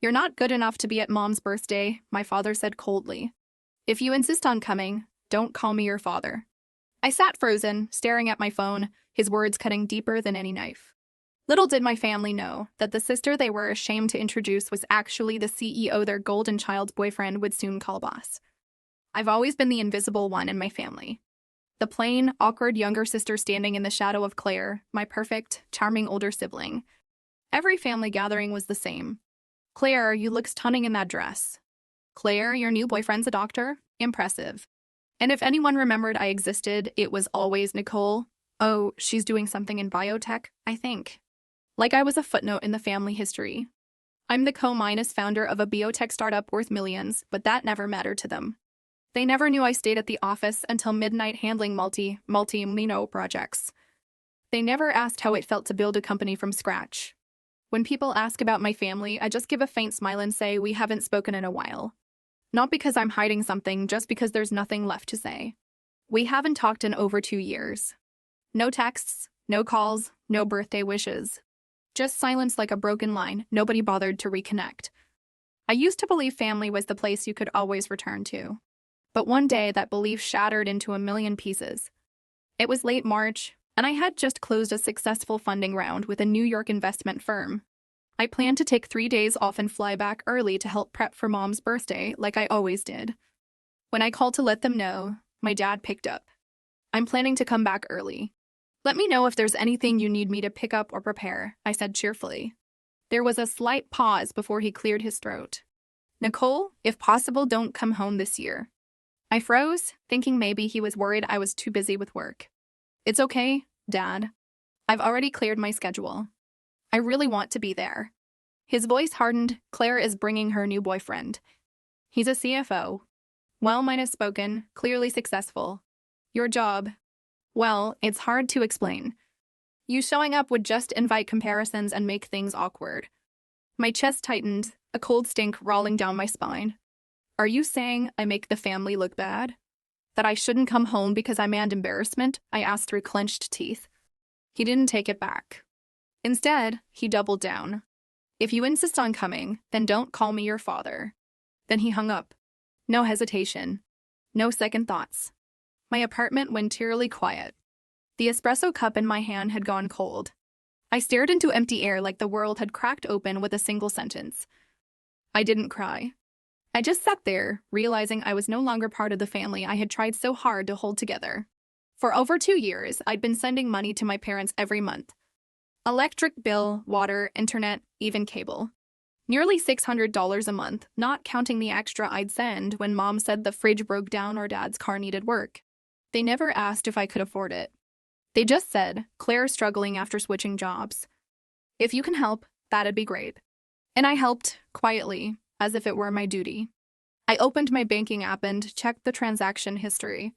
"You're not good enough to be at Mom's birthday," my father said coldly. "If you insist on coming, don't call me your father." I sat frozen, staring at my phone, his words cutting deeper than any knife. Little did my family know that the sister they were ashamed to introduce was actually the CEO their golden child's boyfriend would soon call boss. I've always been the invisible one in my family. The plain, awkward younger sister standing in the shadow of Claire, my perfect, charming older sibling. Every family gathering was the same. "Claire, you look stunning in that dress." "Claire, your new boyfriend's a doctor? Impressive." And if anyone remembered I existed, it was always Nicole. "Oh, she's doing something in biotech, I think." Like I was a footnote in the family history. I'm the co-founder of a biotech startup worth millions, but that never mattered to them. They never knew I stayed at the office until midnight handling multi projects. They never asked how it felt to build a company from scratch. When people ask about my family, I just give a faint smile and say we haven't spoken in a while. Not because I'm hiding something, just because there's nothing left to say. We haven't talked in over 2 years. No texts, no calls, no birthday wishes. Just silence like a broken line. Nobody bothered to reconnect. I used to believe family was the place you could always return to. But one day, that belief shattered into a million pieces. It was late March, and I had just closed a successful funding round with a New York investment firm. I planned to take 3 days off and fly back early to help prep for Mom's birthday, like I always did. When I called to let them know, my dad picked up. "I'm planning to come back early. Let me know if there's anything you need me to pick up or prepare," I said cheerfully. There was a slight pause before he cleared his throat. "Nicole, if possible, don't come home this year." I froze, thinking maybe he was worried I was too busy with work. "It's okay, Dad. I've already cleared my schedule. I really want to be there." His voice hardened. "Claire is bringing her new boyfriend. He's a CFO. Well, spoken, clearly successful. Your job, well, it's hard to explain. You showing up would just invite comparisons and make things awkward." My chest tightened, a cold stink rolling down my spine. "Are you saying I make the family look bad? That I shouldn't come home because I'm an embarrassment?" I asked through clenched teeth. He didn't take it back. Instead, he doubled down. "If you insist on coming, then don't call me your father." Then he hung up. No hesitation. No second thoughts. My apartment went eerily quiet. The espresso cup in my hand had gone cold. I stared into empty air like the world had cracked open with a single sentence. I didn't cry. I just sat there, realizing I was no longer part of the family I had tried so hard to hold together. For over 2 years, I'd been sending money to my parents every month. Electric bill, water, internet, even cable. Nearly $600 a month, not counting the extra I'd send when Mom said the fridge broke down or Dad's car needed work. They never asked if I could afford it. They just said, "Claire's struggling after switching jobs. If you can help, that'd be great." And I helped, quietly, as if it were my duty. I opened my banking app and checked the transaction history.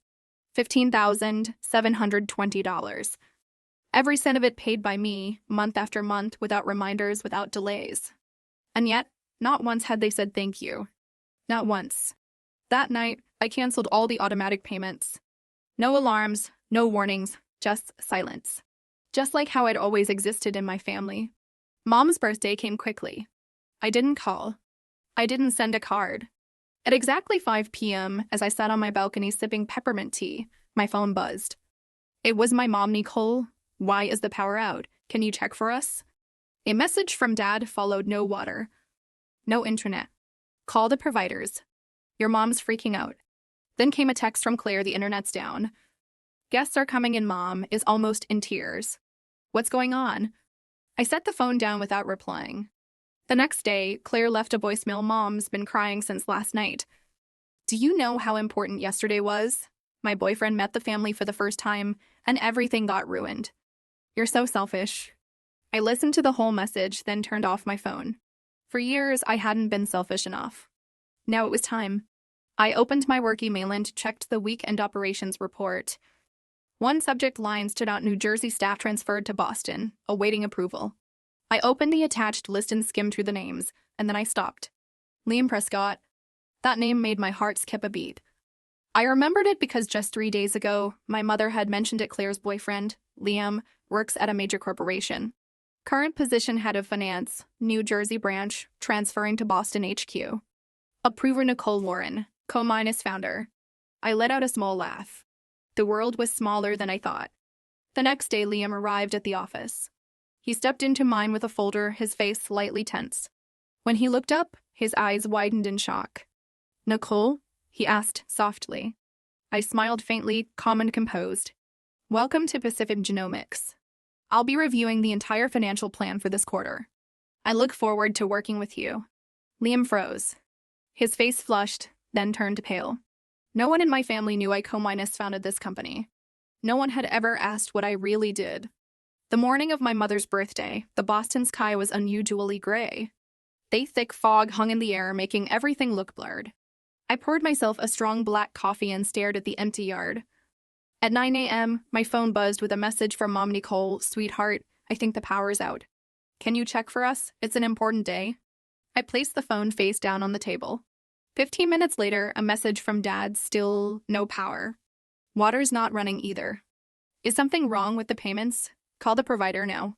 $15,720. Every cent of it paid by me, month after month, without reminders, without delays. And yet, not once had they said thank you. Not once. That night, I canceled all the automatic payments. No alarms, no warnings, just silence. Just like how I'd always existed in my family. Mom's birthday came quickly. I didn't call. I didn't send a card. At exactly 5 p.m., as I sat on my balcony sipping peppermint tea, my phone buzzed. It was my mom, "Nicole. Why is the power out? Can you check for us?" A message from Dad followed. "No water. No internet. Call the providers. Your mom's freaking out." Then came a text from Claire. "The internet's down. Guests are coming in. Mom is almost in tears." What's going on? I set the phone down without replying. The next day, Claire left a voicemail. "Mom's been crying since last night. Do you know how important yesterday was? My boyfriend met the family for the first time, and everything got ruined. You're so selfish." I listened to the whole message, then turned off my phone. For years, I hadn't been selfish enough. Now it was time. I opened my work email and checked the weekend operations report. One subject line stood out: New Jersey staff transferred to Boston, awaiting approval. I opened the attached list and skimmed through the names, and then I stopped. Liam Prescott. That name made my heart skip a beat. I remembered it because just 3 days ago, my mother had mentioned it. Claire's boyfriend, Liam, works at a major corporation. Current position head of finance, New Jersey branch, transferring to Boston HQ. Approver Nicole Warren, co-founder. I let out a small laugh. The world was smaller than I thought. The next day, Liam arrived at the office. He stepped into mine with a folder, his face slightly tense. When he looked up, his eyes widened in shock. "Nicole?" he asked softly. I smiled faintly, calm and composed. "Welcome to Pacific Genomics. I'll be reviewing the entire financial plan for this quarter. I look forward to working with you." Liam froze. His face flushed, then turned pale. No one in my family knew I co-founded this company. No one had ever asked what I really did. The morning of my mother's birthday, the Boston sky was unusually gray. A thick fog hung in the air, making everything look blurred. I poured myself a strong black coffee and stared at the empty yard. At 9 a.m., my phone buzzed with a message from Mom. "Nicole, sweetheart, I think the power's out. Can you check for us? It's an important day." I placed the phone face down on the table. 15 minutes later, a message from Dad, "Still no power. Water's not running either. Is something wrong with the payments? Call the provider now."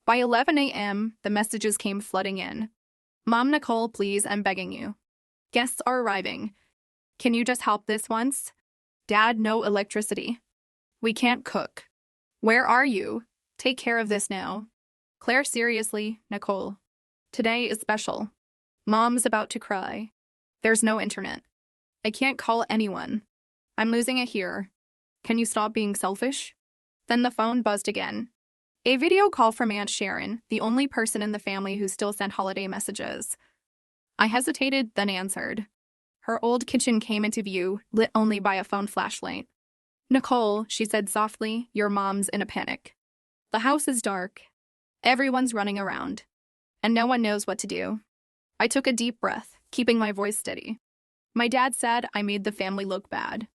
By 11 a.m., the messages came flooding in. "Mom, Nicole, please, I'm begging you. Guests are arriving. Can you just help this once? Dad, no electricity. We can't cook. Where are you? Take care of this now. Claire, seriously, Nicole. Today is special. Mom's about to cry. There's no internet. I can't call anyone. I'm losing it here. Can you stop being selfish?" Then the phone buzzed again. A video call from Aunt Sharon, the only person in the family who still sent holiday messages. I hesitated, then answered. Her old kitchen came into view, lit only by a phone flashlight. "Nicole," she said softly, "your mom's in a panic. The house is dark. Everyone's running around. And no one knows what to do." I took a deep breath, keeping my voice steady. "My dad said I made the family look bad.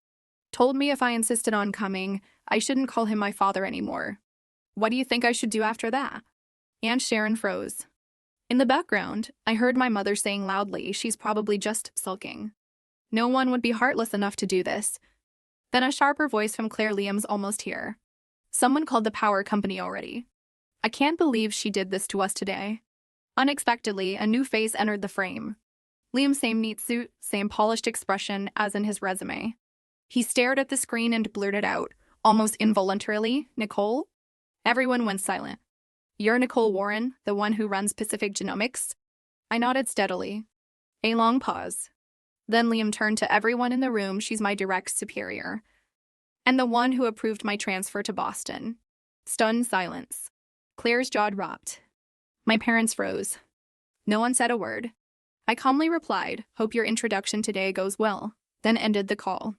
Told me if I insisted on coming, I shouldn't call him my father anymore. What do you think I should do after that?" Aunt Sharon froze. In the background, I heard my mother saying loudly, "She's probably just sulking. No one would be heartless enough to do this." Then a sharper voice from Claire, "Liam's almost here. Someone called the power company already. I can't believe she did this to us today." Unexpectedly, a new face entered the frame. Liam's same neat suit, same polished expression as in his resume. He stared at the screen and blurted out, almost involuntarily, "Nicole?" Everyone went silent. "You're Nicole Warren, the one who runs Pacific Genomics?" I nodded steadily. A long pause. Then Liam turned to everyone in the room. "She's my direct superior. And the one who approved my transfer to Boston." Stunned silence. Claire's jaw dropped. My parents froze. No one said a word. I calmly replied, "Hope your introduction today goes well," then ended the call.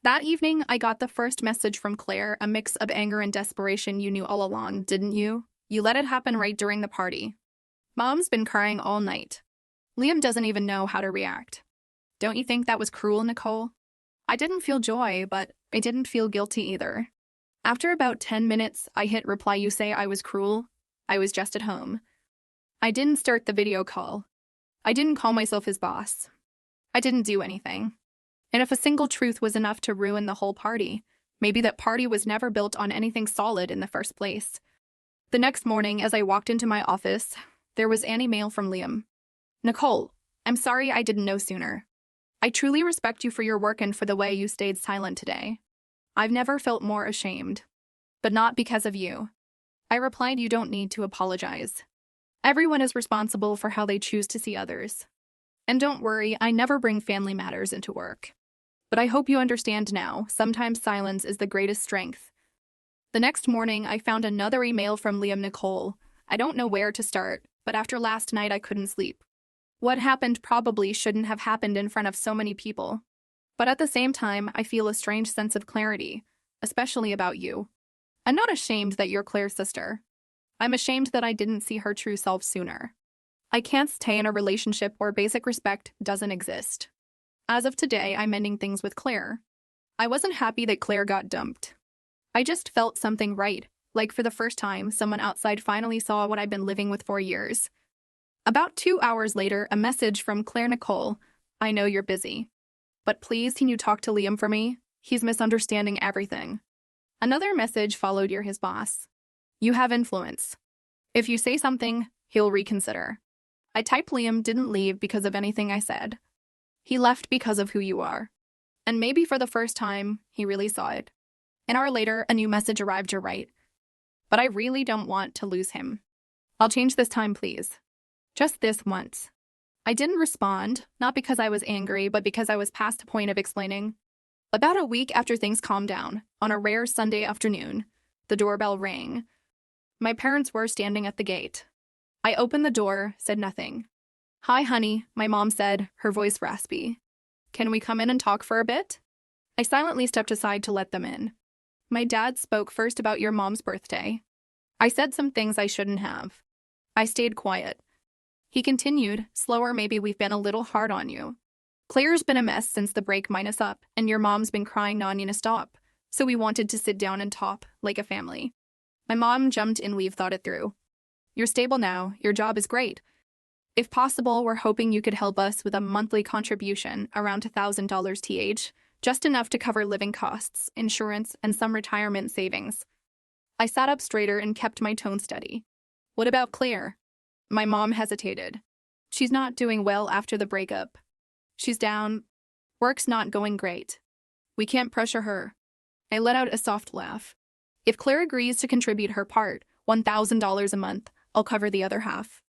That evening, I got the first message from Claire, a mix of anger and desperation. "You knew all along, didn't you? You let it happen right during the party. Mom's been crying all night. Liam doesn't even know how to react. Don't you think that was cruel, Nicole?" I didn't feel joy, but I didn't feel guilty either. After about 10 minutes, I hit reply. "You say I was cruel? I was just at home. I didn't start the video call. I didn't call myself his boss. I didn't do anything. And if a single truth was enough to ruin the whole party, maybe that party was never built on anything solid in the first place." The next morning, as I walked into my office, there was an email from Liam. "Nicole, I'm sorry I didn't know sooner. I truly respect you for your work and for the way you stayed silent today. I've never felt more ashamed. But not because of you." I replied, "You don't need to apologize. Everyone is responsible for how they choose to see others. And don't worry, I never bring family matters into work. But I hope you understand now, sometimes silence is the greatest strength." The next morning, I found another email from Liam. "Nicole, I don't know where to start, but after last night I couldn't sleep. What happened probably shouldn't have happened in front of so many people. But at the same time, I feel a strange sense of clarity, especially about you. I'm not ashamed that you're Claire's sister. I'm ashamed that I didn't see her true self sooner. I can't stay in a relationship where basic respect doesn't exist. As of today, I'm ending things with Claire. I wasn't happy that Claire got dumped. I just felt something right, like for the first time, someone outside finally saw what I've been living with for years." About 2 hours later, a message from Claire. "Nicole, I know you're busy. But please, can you talk to Liam for me? He's misunderstanding everything." Another message followed. "You're his boss. You have influence. If you say something, he'll reconsider. I typed Liam didn't leave because of anything I said. He left because of who you are. And maybe for the first time, he really saw it. An hour later, a new message arrived. You're right. But I really don't want to lose him. I'll change this time, please. Just this once. I didn't respond, not because I was angry, but because I was past the point of explaining. About a week after things calmed down, on a rare Sunday afternoon, the doorbell rang. My parents were standing at the gate. I opened the door, said nothing. Hi, honey, my mom said, her voice raspy. Can we come in and talk for a bit? I silently stepped aside to let them in. My dad spoke first about your mom's birthday. I said some things I shouldn't have. I stayed quiet. He continued, slower. Maybe we've been a little hard on you. Claire's been a mess since the break minus up, and your mom's been crying non-stop, so we wanted to sit down and talk, like a family. My mom jumped in. We've thought it through. You're stable now, your job is great. If possible, we're hoping you could help us with a monthly contribution, around $1,000 th, just enough to cover living costs, insurance, and some retirement savings. I sat up straighter and kept my tone steady. What about Claire? My mom hesitated. She's not doing well after the breakup. She's down. Work's not going great. We can't pressure her. I let out a soft laugh. If Claire agrees to contribute her part, $1,000 a month, I'll cover the other half.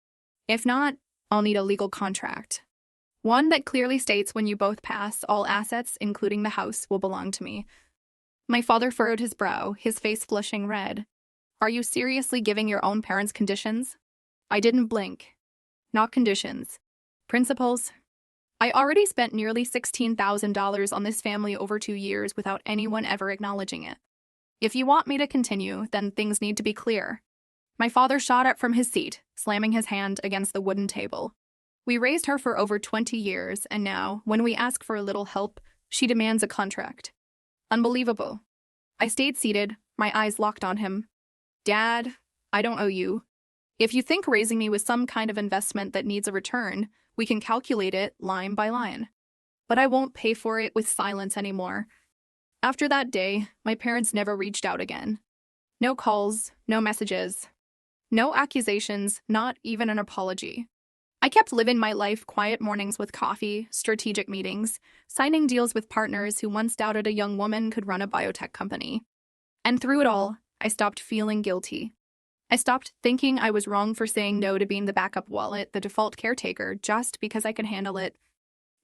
If not, I'll need a legal contract. One that clearly states when you both pass, all assets, including the house, will belong to me. My father furrowed his brow, his face flushing red. Are you seriously giving your own parents conditions? I didn't blink. Not conditions. Principles. I already spent nearly $16,000 on this family over 2 years without anyone ever acknowledging it. If you want me to continue, then things need to be clear. My father shot up from his seat, slamming his hand against the wooden table. We raised her for over 20 years, and now, when we ask for a little help, she demands a contract. Unbelievable. I stayed seated, my eyes locked on him. Dad, I don't owe you. If you think raising me was some kind of investment that needs a return, we can calculate it line by line. But I won't pay for it with silence anymore. After that day, my parents never reached out again. No calls, no messages. No accusations, not even an apology. I kept living my life, quiet mornings with coffee, strategic meetings, signing deals with partners who once doubted a young woman could run a biotech company. And through it all, I stopped feeling guilty. I stopped thinking I was wrong for saying no to being the backup wallet, the default caretaker, just because I could handle it.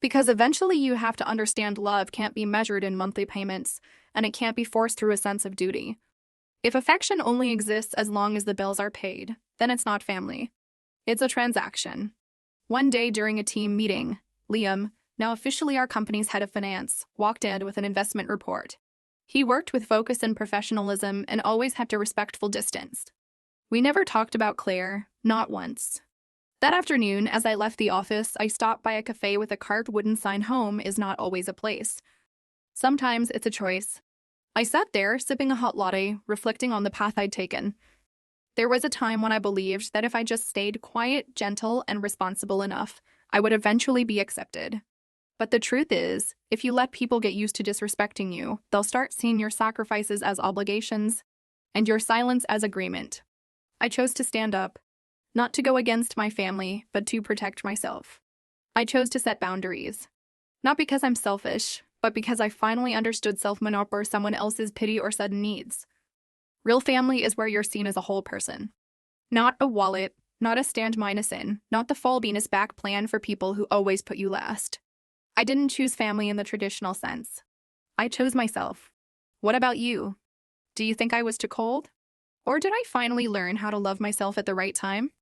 Because eventually you have to understand love can't be measured in monthly payments, and it can't be forced through a sense of duty. If affection only exists as long as the bills are paid, then it's not family. It's a transaction. One day during a team meeting, Liam, now officially our company's head of finance, walked in with an investment report. He worked with focus and professionalism and always kept a respectful distance. We never talked about Claire, not once. That afternoon, as I left the office, I stopped by a cafe with a carved wooden sign. Home is not always a place. Sometimes it's a choice. I sat there, sipping a hot latte, reflecting on the path I'd taken. There was a time when I believed that if I just stayed quiet, gentle, and responsible enough, I would eventually be accepted. But the truth is, if you let people get used to disrespecting you, they'll start seeing your sacrifices as obligations, and your silence as agreement. I chose to stand up, not to go against my family, but to protect myself. I chose to set boundaries. Not because I'm selfish, but because I finally understood self-monop or someone else's pity or sudden needs. Real family is where you're seen as a whole person. Not a wallet, not a stand minus in, not the fall Venus back plan for people who always put you last. I didn't choose family in the traditional sense. I chose myself. What about you? Do you think I was too cold? Or did I finally learn how to love myself at the right time?